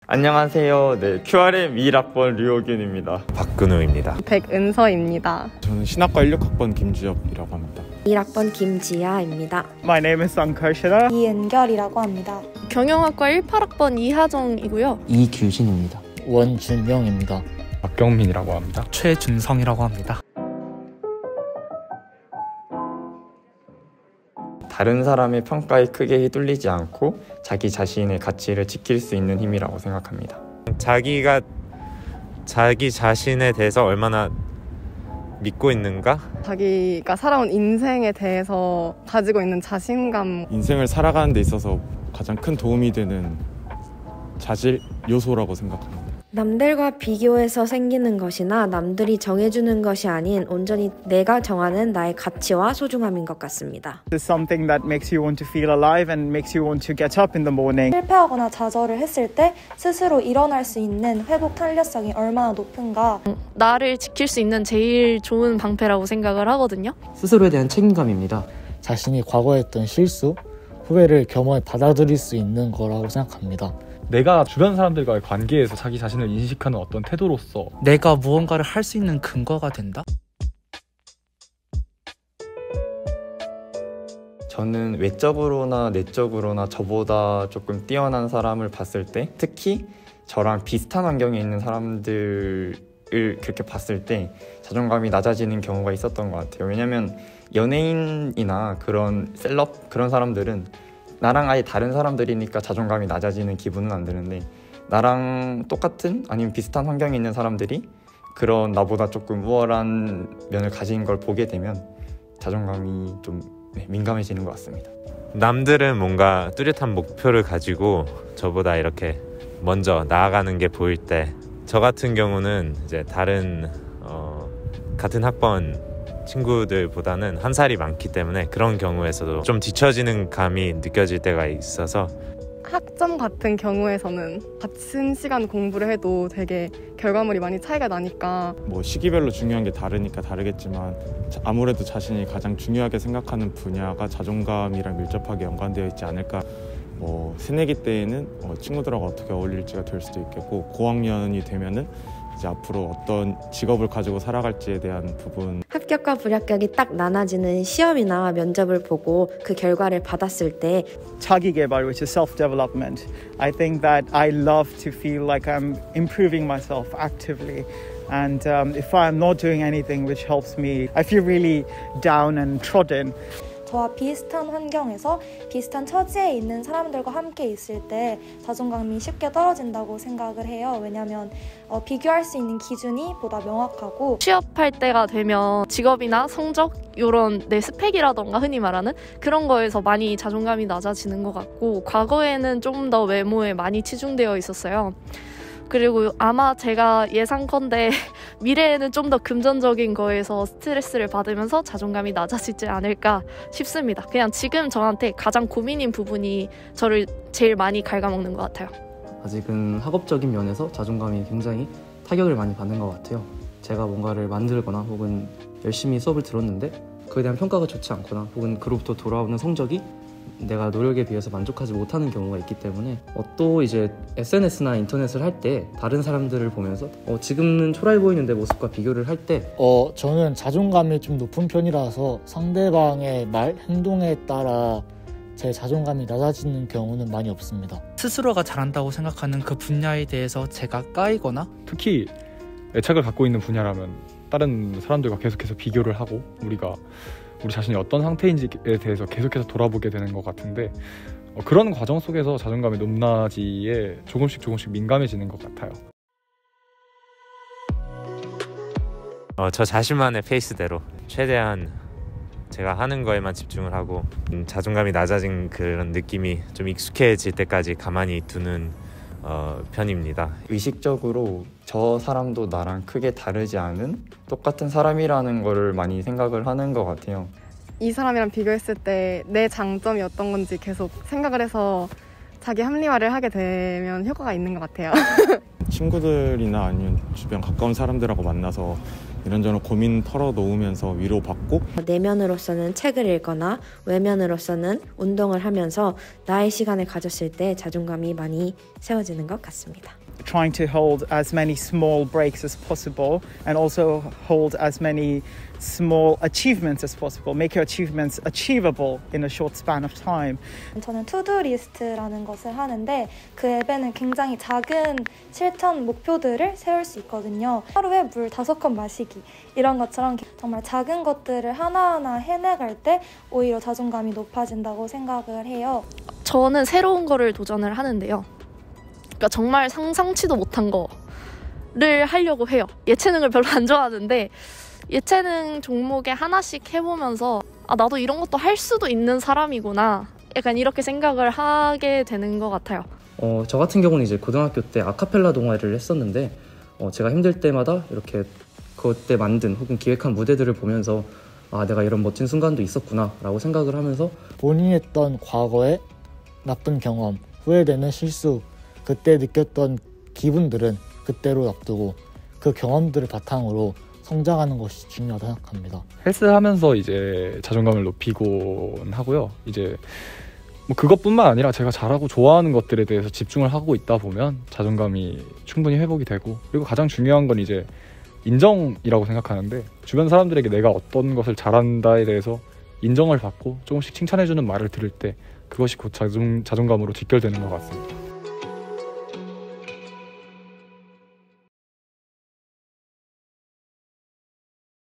안녕하세요. QRM 21학번 류호균입니다. 박근우입니다. 백은서입니다. 저는 신학과 16학번 김주엽이라고 합니다. 1학번 김지아입니다. My name is Sankarshara. 이은결이라고 합니다. 경영학과 18학번 이하정이고요. 이규진입니다. 원준영입니다. 박경민이라고 합니다. 최준성이라고 합니다. 다른 사람의 평가에 크게 휘둘리지 않고 자기 자신의 가치를 지킬 수 있는 힘이라고 생각합니다. 자기가 자기 자신에 대해서 얼마나 믿고 있는가? 자기가 살아온 인생에 대해서 가지고 있는 자신감. 인생을 살아가는 데 있어서 가장 큰 도움이 되는 자질 요소라고 생각합니다. 남들과 비교해서 생기는 것이나 남들이 정해주는 것이 아닌 온전히 내가 정하는 나의 가치와 소중함인 것 같습니다. It's something that makes you want to feel alive and makes you want to get up in the morning. 실패하거나 좌절을 했을 때 스스로 일어날 수 있는 회복 탄력성이 얼마나 높은가. 나를 지킬 수 있는 제일 좋은 방패라고 생각을 하거든요. 스스로에 대한 책임감입니다. 자신이 과거에 했던 실수, 후회를 겸허히 받아들일 수 있는 거라고 생각합니다. 내가 주변 사람들과의 관계에서 자기 자신을 인식하는 어떤 태도로서 내가 무언가를 할 수 있는 근거가 된다? 저는 외적으로나 내적으로나 저보다 조금 뛰어난 사람을 봤을 때, 특히 저랑 비슷한 환경에 있는 사람들을 그렇게 봤을 때 자존감이 낮아지는 경우가 있었던 것 같아요. 왜냐면 연예인이나 그런 셀럽 그런 사람들은 나랑 아예 다른 사람들이니까 자존감이 낮아지는 기분은 안 드는데, 나랑 똑같은 아니면 비슷한 환경에 있는 사람들이 그런 나보다 조금 우월한 면을 가진 걸 보게 되면 자존감이 좀 민감해지는 것 같습니다. 남들은 뭔가 뚜렷한 목표를 가지고 저보다 이렇게 먼저 나아가는 게 보일 때, 저 같은 경우는 이제 다른 같은 학번 친구들보다는 한 살이 많기 때문에 그런 경우에서도 좀 뒤처지는 감이 느껴질 때가 있어서, 학점 같은 경우에서는 같은 시간 공부를 해도 되게 결과물이 많이 차이가 나니까 시기별로 중요한 게 다르니까 다르겠지만 아무래도 자신이 가장 중요하게 생각하는 분야가 자존감이랑 밀접하게 연관되어 있지 않을까. 새내기 때에는 친구들하고 어떻게 어울릴지가 될 수도 있겠고, 고학년이 되면은 이제 앞으로 어떤 직업을 가지고 살아갈지에 대한 부분, 합격과 불합격이 딱 나눠지는 시험이나 면접을 보고 그 결과를 받았을 때 자기 개발, which is self-development. I think that I love to feel like I'm improving myself actively. And if I'm not doing anything which helps me, I feel really down and trodden. 저와 비슷한 환경에서 비슷한 처지에 있는 사람들과 함께 있을 때 자존감이 쉽게 떨어진다고 생각을 해요. 왜냐하면 비교할 수 있는 기준이 보다 명확하고, 취업할 때가 되면 직업이나 성적, 이런 내 스펙이라던가 흔히 말하는 그런 거에서 많이 자존감이 낮아지는 것 같고, 과거에는 좀 더 외모에 많이 치중되어 있었어요. 그리고 아마 제가 예상컨대 미래에는 좀 더 금전적인 거에서 스트레스를 받으면서 자존감이 낮아지지 않을까 싶습니다. 그냥 지금 저한테 가장 고민인 부분이 저를 제일 많이 갉아먹는 것 같아요. 아직은 학업적인 면에서 자존감이 굉장히 타격을 많이 받는 것 같아요. 제가 뭔가를 만들거나 혹은 열심히 수업을 들었는데 그에 대한 평가가 좋지 않거나 혹은 그로부터 돌아오는 성적이 내가 노력에 비해서 만족하지 못하는 경우가 있기 때문에 또 이제 SNS나 인터넷을 할 때 다른 사람들을 보면서 지금은 초라해 보이는 내 모습과 비교를 할 때 저는 자존감이 좀 높은 편이라서 상대방의 말, 행동에 따라 제 자존감이 낮아지는 경우는 많이 없습니다. 스스로가 잘한다고 생각하는 그 분야에 대해서 제가 까이거나, 특히 애착을 갖고 있는 분야라면 다른 사람들과 계속해서 비교를 하고 우리 자신이 어떤 상태인지에 대해서 계속해서 돌아보게 되는 것 같은데, 그런 과정 속에서 자존감의 높낮이에 조금씩 민감해지는 것 같아요. 저 자신만의 페이스대로 최대한 제가 하는 거에만 집중을 하고 자존감이 낮아진 그런 느낌이 좀 익숙해질 때까지 가만히 두는 편입니다. 의식적으로 저 사람도 나랑 크게 다르지 않은 똑같은 사람이라는 거를 많이 생각을 하는 것 같아요. 이 사람이랑 비교했을 때 내 장점이 어떤 건지 계속 생각을 해서 자기 합리화를 하게 되면 효과가 있는 것 같아요. 친구들이나 아니면 주변 가까운 사람들하고 만나서 이런저런 고민 털어놓으면서 위로받고 내면으로서는 책을 읽거나 외면으로서는 운동을 하면서 나의 시간을 가졌을 때 자존감이 많이 세워지는 것 같습니다. Trying to hold as many small breaks as possible and also hold as many small achievements as possible. Make your achievements achievable in a short span of time. 저는 투두 리스트라는 것을 하는데 그 앱에는 굉장히 작은 실천 목표들을 세울 수 있거든요. 하루에 물 5컵 마시기 이런 것처럼 정말 작은 것들을 하나하나 해내갈 때 오히려 자존감이 높아진다고 생각을 해요. 저는 새로운 거를 도전을 하는데요. 그러니까 정말 상상치도 못한 거를 하려고 해요. 예체능을 별로 안 좋아하는데 예체능 종목에 하나씩 해보면서 아, 나도 이런 것도 할 수도 있는 사람이구나. 약간 이렇게 생각을 하게 되는 것 같아요. 저 같은 경우는 이제 고등학교 때 아카펠라 동아리를 했었는데 제가 힘들 때마다 이렇게 그때 만든 혹은 기획한 무대들을 보면서 아, 내가 이런 멋진 순간도 있었구나 라고 생각을 하면서 본인이 했던 과거의 나쁜 경험, 후회되는 실수, 그때 느꼈던 기분들은 그때로 놔두고 그 경험들을 바탕으로 성장하는 것이 중요하다고 생각합니다. 헬스하면서 이제 자존감을 높이곤 하고요. 이제 뭐 그것뿐만 아니라 제가 잘하고 좋아하는 것들에 대해서 집중을 하고 있다 보면 자존감이 충분히 회복이 되고, 그리고 가장 중요한 건 이제 인정이라고 생각하는데 주변 사람들에게 내가 어떤 것을 잘한다에 대해서 인정을 받고 조금씩 칭찬해주는 말을 들을 때 그것이 곧 자존감으로 직결되는 것 같습니다.